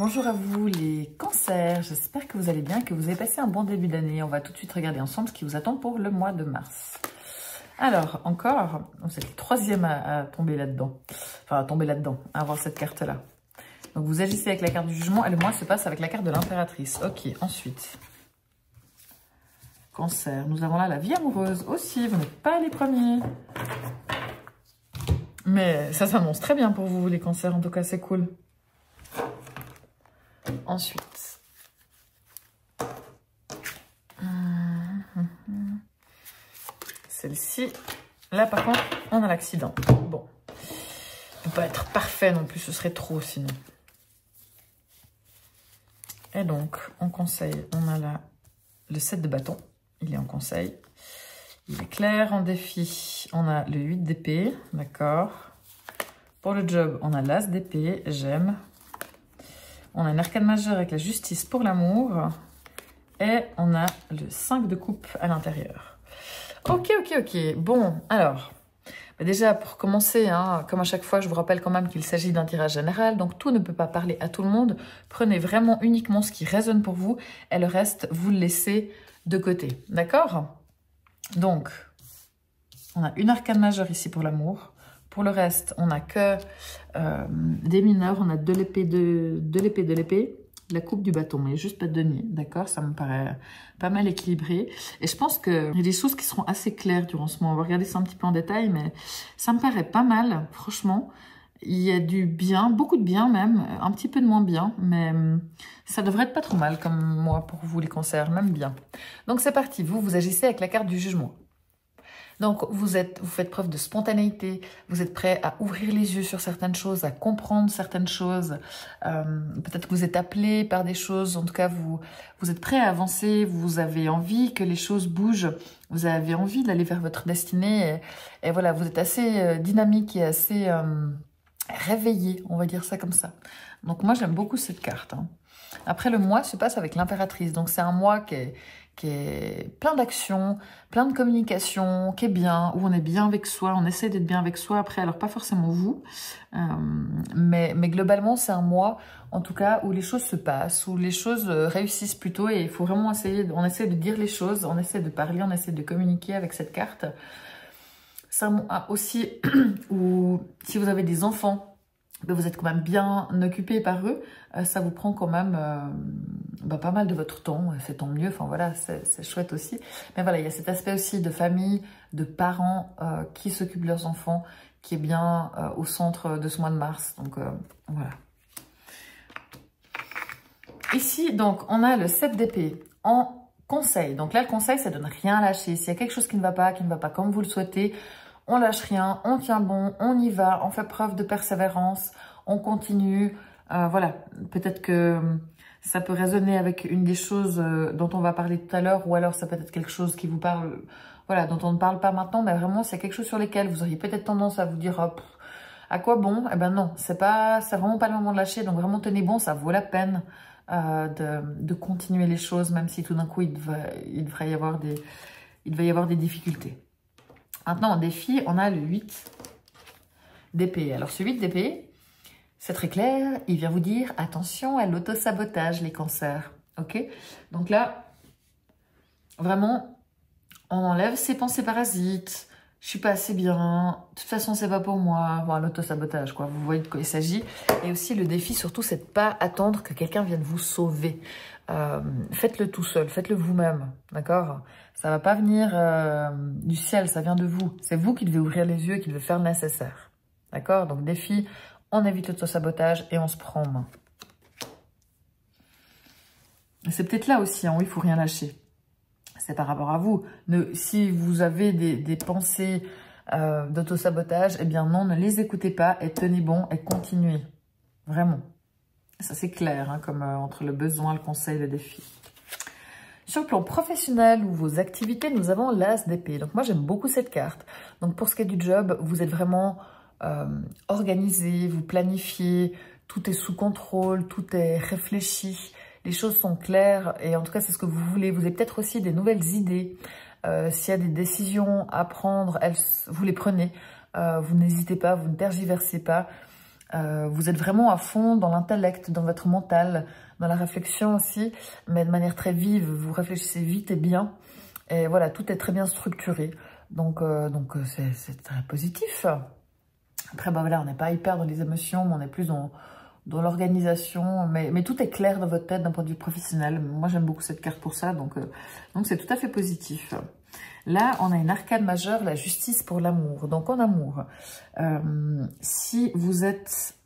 Bonjour à vous les cancers, j'espère que vous allez bien, que vous avez passé un bon début d'année. On va tout de suite regarder ensemble ce qui vous attend pour le mois de mars. Alors, encore, vous êtes le troisième à tomber là-dedans, enfin à tomber là-dedans, à avoir cette carte-là. Donc vous agissez avec la carte du jugement et le mois se passe avec la carte de l'impératrice. Ok, ensuite, cancer, nous avons là la vie amoureuse aussi, vous n'êtes pas les premiers. Mais ça s'annonce très bien pour vous les cancers, en tout cas c'est cool. Ensuite, celle-ci, là par contre, on a l'accident. Bon, il ne peut pas être parfait non plus, ce serait trop sinon. Et donc, en conseil, on a là le 7 de bâton, il est en conseil. Il est clair. En défi, on a le 8 d'épée, d'accord. Pour le job, on a l'as d'épée, j'aime. On a un arcane majeur avec la justice pour l'amour. Et on a le 5 de coupe à l'intérieur. Ok. Bon, alors, déjà pour commencer, hein, comme à chaque fois, je vous rappelle quand même qu'il s'agit d'un tirage général. Donc, tout ne peut pas parler à tout le monde. Prenez vraiment uniquement ce qui résonne pour vous. Et le reste, vous le laissez de côté. D'accord? Donc, on a une arcane majeure ici pour l'amour. Pour le reste, on n'a que des mineurs. On a de l'épée, la coupe du bâton, mais juste pas de denier, d'accord? Ça me paraît pas mal équilibré. Et je pense qu'il y a des choses qui seront assez claires durant ce mois. On va regarder ça un petit peu en détail, mais ça me paraît pas mal, franchement. Il y a du bien, beaucoup de bien même, un petit peu de moins bien, mais ça devrait être pas trop mal comme moi pour vous les cancers, même bien. Donc c'est parti, vous agissez avec la carte du jugement. Donc, vous faites preuve de spontanéité, vous êtes prêt à ouvrir les yeux sur certaines choses, à comprendre certaines choses. Peut-être que vous êtes appelé par des choses, en tout cas, vous êtes prêt à avancer, vous avez envie que les choses bougent, vous avez envie d'aller vers votre destinée. Et voilà, vous êtes assez dynamique et assez réveillé, on va dire ça comme ça. Donc, moi, j'aime beaucoup cette carte. Hein. Après, le mois se passe avec l'impératrice. Donc, c'est un mois qui est plein d'action, plein de communication, qui est bien, où on est bien avec soi, on essaie d'être bien avec soi. Après, alors pas forcément vous, mais globalement, c'est un mois, en tout cas, où les choses se passent, où les choses réussissent plutôt, et il faut vraiment on essaie de dire les choses, on essaie de parler, on essaie de communiquer avec cette carte. C'est un mois aussi où, si vous avez des enfants, vous êtes quand même bien occupé par eux, ça vous prend quand même pas mal de votre temps, c'est tant mieux, enfin voilà, c'est chouette aussi. Mais voilà, il y a cet aspect aussi de famille, de parents qui s'occupent de leurs enfants, qui est bien au centre de ce mois de mars, donc voilà. Ici, donc, on a le 7 d'épée en conseil. Donc là, le conseil, ça donne rien lâcher. S'il y a quelque chose qui ne va pas comme vous le souhaitez, on lâche rien, on tient bon, on y va, on fait preuve de persévérance, on continue. Voilà, peut-être que ça peut résonner avec une des choses dont on va parler tout à l'heure, ou alors ça peut être quelque chose qui vous parle, voilà, dont on ne parle pas maintenant, mais vraiment, s'il y a quelque chose sur lesquels vous auriez peut-être tendance à vous dire, hop, à quoi bon? Eh ben non, c'est vraiment pas le moment de lâcher, donc vraiment tenez bon, ça vaut la peine de continuer les choses, même si tout d'un coup, il va y avoir des difficultés. Maintenant, en défi, on a le 8 d'épée. Alors, ce 8 d'épée, c'est très clair. Il vient vous dire, attention à l'autosabotage, les cancers. Ok? Donc là, vraiment, on enlève ces pensées parasites. Je suis pas assez bien. De toute façon, c'est pas pour moi. Voilà, l'autosabotage, quoi. Vous voyez de quoi il s'agit. Et aussi, le défi, surtout, c'est de pas attendre que quelqu'un vienne vous sauver. Faites-le tout seul, faites-le vous-même, d'accord? Ça va pas venir du ciel, ça vient de vous. C'est vous qui devez ouvrir les yeux et qui devez faire le nécessaire, d'accord? Donc défi, on évite l'autosabotage et on se prend en main. C'est peut-être là aussi hein, où il faut rien lâcher. C'est par rapport à vous. Si vous avez des pensées d'autosabotage, eh bien non, ne les écoutez pas et tenez bon et continuez, vraiment. Ça, c'est clair, hein, comme entre le besoin, le conseil, le défi. Sur le plan professionnel ou vos activités, nous avons l'as d'épée. Donc, moi, j'aime beaucoup cette carte. Donc, pour ce qui est du job, vous êtes vraiment organisé, vous planifiez, tout est sous contrôle, tout est réfléchi, les choses sont claires et en tout cas, c'est ce que vous voulez. Vous avez peut-être aussi des nouvelles idées. S'il y a des décisions à prendre, vous les prenez. Vous n'hésitez pas, vous ne tergiversez pas. Vous êtes vraiment à fond dans l'intellect, dans votre mental, dans la réflexion aussi, mais de manière très vive. Vous réfléchissez vite et bien. Et voilà, tout est très bien structuré. Donc c'est très positif. Après, bah voilà, on n'est pas hyper dans les émotions, mais on est plus dans l'organisation. Mais tout est clair dans votre tête d'un point de vue professionnel. Moi, j'aime beaucoup cette carte pour ça, donc c'est tout à fait positif. Là, on a une arcane majeure, la justice pour l'amour. Donc, en amour, si vous êtes...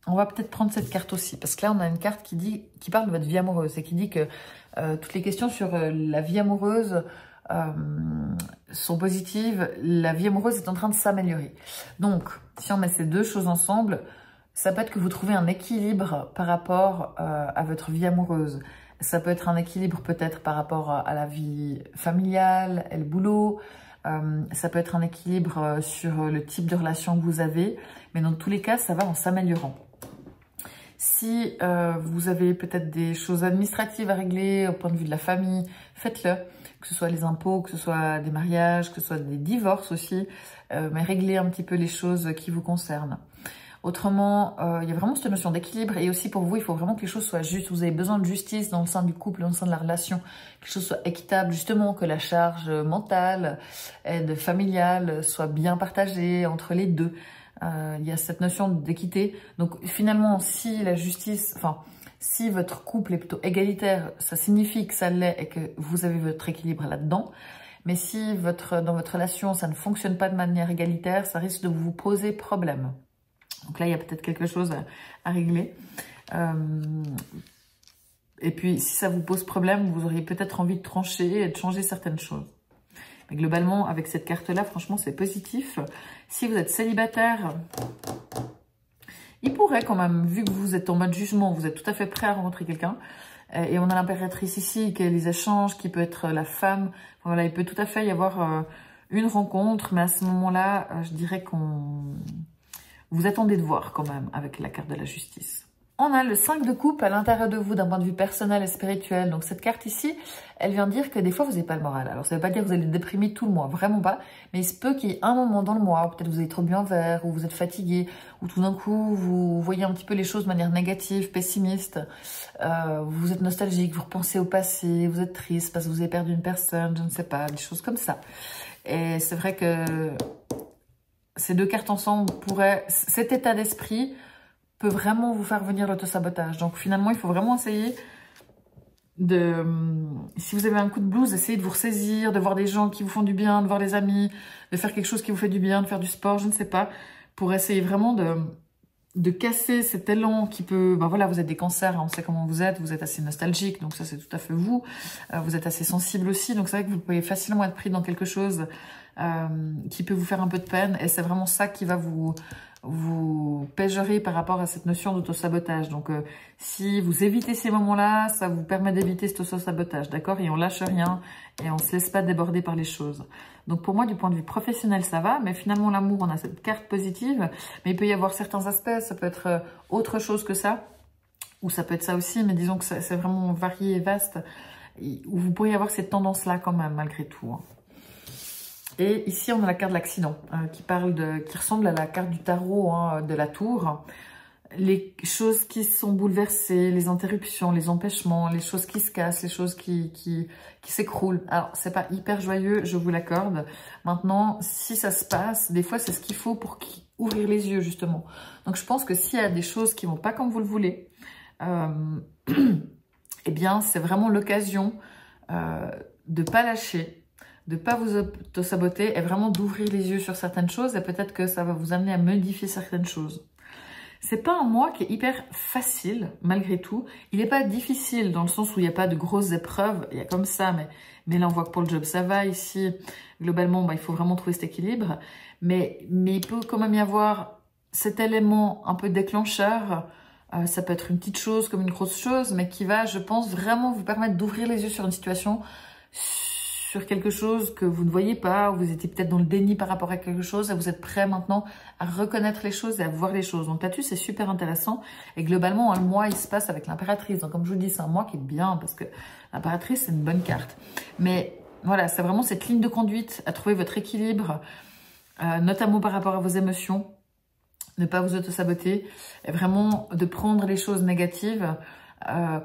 On va peut-être prendre cette carte aussi, parce que là, on a une carte qui parle de votre vie amoureuse et qui dit que toutes les questions sur la vie amoureuse sont positives. La vie amoureuse est en train de s'améliorer. Donc, si on met ces deux choses ensemble, ça peut être que vous trouvez un équilibre par rapport à votre vie amoureuse. Ça peut être un équilibre peut-être par rapport à la vie familiale et le boulot. Ça peut être un équilibre sur le type de relation que vous avez. Mais dans tous les cas, ça va en s'améliorant. Si vous avez peut-être des choses administratives à régler au point de vue de la famille, faites-le. Que ce soit les impôts, que ce soit des mariages, que ce soit des divorces aussi. Mais réglez un petit peu les choses qui vous concernent. Autrement, il y a vraiment cette notion d'équilibre et aussi pour vous, il faut vraiment que les choses soient justes. Vous avez besoin de justice dans le sein du couple, dans le sein de la relation, que les choses soient équitables, justement, que la charge mentale et familiale soit bien partagée entre les deux. Il y a cette notion d'équité. Donc finalement, si la justice, si votre couple est plutôt égalitaire, ça signifie que ça l'est et que vous avez votre équilibre là-dedans. Mais si dans votre relation, ça ne fonctionne pas de manière égalitaire, ça risque de vous poser problème. Donc là, il y a peut-être quelque chose à régler. Et puis, si ça vous pose problème, vous auriez peut-être envie de trancher et de changer certaines choses. Mais globalement, avec cette carte-là, franchement, c'est positif. Si vous êtes célibataire, il pourrait quand même, vu que vous êtes en mode jugement, vous êtes tout à fait prêt à rencontrer quelqu'un. Et on a l'impératrice ici, qui a les échanges, qui peut être la femme. Voilà, il peut tout à fait y avoir une rencontre. Mais à ce moment-là, je dirais qu'on... Vous attendez de voir quand même avec la carte de la justice. On a le 5 de coupe à l'intérieur de vous d'un point de vue personnel et spirituel. Donc cette carte ici, elle vient dire que des fois vous n'avez pas le moral. Alors ça ne veut pas dire que vous allez déprimer tout le mois, vraiment pas. Mais il se peut qu'il y ait un moment dans le mois où peut-être vous avez trop bu un verre, ou vous êtes fatigué, ou tout d'un coup vous voyez un petit peu les choses de manière négative, pessimiste. Vous êtes nostalgique, vous repensez au passé, vous êtes triste parce que vous avez perdu une personne, je ne sais pas, des choses comme ça. Et c'est vrai que... Ces deux cartes ensemble cet état d'esprit peut vraiment vous faire venir l'autosabotage. Donc finalement, il faut vraiment essayer de... Si vous avez un coup de blues, essayez de vous ressaisir, de voir des gens qui vous font du bien, de voir des amis, de faire quelque chose qui vous fait du bien, de faire du sport, je ne sais pas, pour essayer vraiment de casser cet élan qui peut... Ben voilà, vous êtes des cancers, hein, on sait comment vous êtes assez nostalgique, donc ça c'est tout à fait vous. Vous êtes assez sensible aussi, donc c'est vrai que vous pouvez facilement être pris dans quelque chose qui peut vous faire un peu de peine, et c'est vraiment ça qui va vous péjorer par rapport à cette notion d'autosabotage. Donc si vous évitez ces moments-là, ça vous permet d'éviter cet autosabotage, d'accord? Et on lâche rien, et on se laisse pas déborder par les choses. Donc pour moi, du point de vue professionnel, ça va, mais finalement l'amour, on a cette carte positive, mais il peut y avoir certains aspects, ça peut être autre chose que ça, ou ça peut être ça aussi, mais disons que c'est vraiment varié et vaste, où vous pourriez avoir cette tendance-là quand même, malgré tout, hein. Et ici, on a la carte de l'accident, qui ressemble à la carte du tarot, hein, de la tour. Les choses qui sont bouleversées, les interruptions, les empêchements, les choses qui se cassent, les choses qui s'écroulent. Alors, c'est pas hyper joyeux, je vous l'accorde. Maintenant, si ça se passe, des fois, c'est ce qu'il faut pour ouvrir les yeux, justement. Donc, je pense que s'il y a des choses qui vont pas comme vous le voulez, eh bien, c'est vraiment l'occasion de pas lâcher, de ne pas vous auto-saboter et vraiment d'ouvrir les yeux sur certaines choses, et peut-être que ça va vous amener à modifier certaines choses. C'est pas un mois qui est hyper facile, malgré tout. Il n'est pas difficile dans le sens où il n'y a pas de grosses épreuves, il y a comme ça, mais là on voit que pour le job ça va. Ici, globalement, il faut vraiment trouver cet équilibre, mais il peut quand même y avoir cet élément un peu déclencheur. Ça peut être une petite chose comme une grosse chose, mais qui va, je pense, vraiment vous permettre d'ouvrir les yeux sur une situation, sur quelque chose que vous ne voyez pas, ou vous étiez peut-être dans le déni par rapport à quelque chose, et vous êtes prêt maintenant à reconnaître les choses et à voir les choses. Donc là-dessus, c'est super intéressant. Et globalement, le mois, il se passe avec l'impératrice. Donc comme je vous dis, c'est un mois qui est bien, parce que l'impératrice, c'est une bonne carte. Mais voilà, c'est vraiment cette ligne de conduite, à trouver votre équilibre, notamment par rapport à vos émotions. ne pas vous auto-saboter, et vraiment de prendre les choses négatives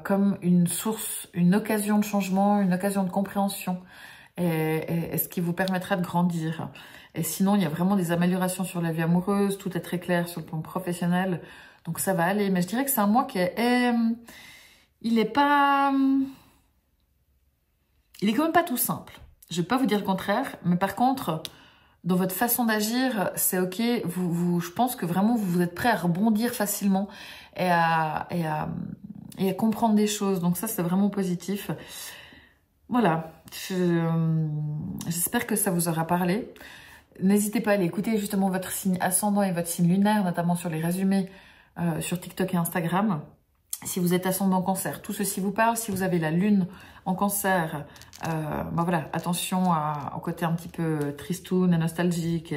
comme une source, une occasion de changement, une occasion de compréhension, et ce qui vous permettra de grandir. Et sinon, il y a vraiment des améliorations sur la vie amoureuse, tout est très clair sur le plan professionnel, donc ça va aller. Mais je dirais que c'est un mois qui est... il est pas... il est quand même pas tout simple. Je vais pas vous dire le contraire, mais par contre, dans votre façon d'agir, c'est ok. Je pense que vraiment, vous êtes prêt à rebondir facilement et à comprendre des choses. Donc ça, c'est vraiment positif. Voilà. J'espère que ça vous aura parlé. N'hésitez pas à aller écouter justement votre signe ascendant et votre signe lunaire, notamment sur les résumés sur TikTok et Instagram. Si vous êtes ascendant cancer, tout ceci vous parle. Si vous avez la lune en cancer, voilà, attention au côté un petit peu tristoun et nostalgique,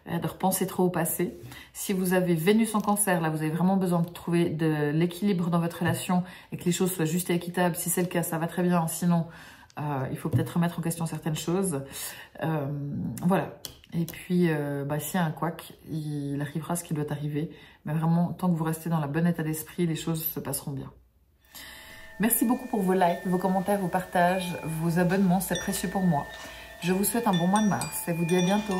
de repenser trop au passé. Si vous avez Vénus en cancer, là vous avez vraiment besoin de trouver de l'équilibre dans votre relation et que les choses soient justes et équitables. Si c'est le cas, ça va très bien. Sinon, il faut peut-être remettre en question certaines choses. Voilà. Et puis, s'il y a un couac, il arrivera ce qui doit arriver. Mais vraiment, tant que vous restez dans le bon état d'esprit, les choses se passeront bien. Merci beaucoup pour vos likes, vos commentaires, vos partages, vos abonnements. C'est précieux pour moi. Je vous souhaite un bon mois de mars et vous dis à bientôt.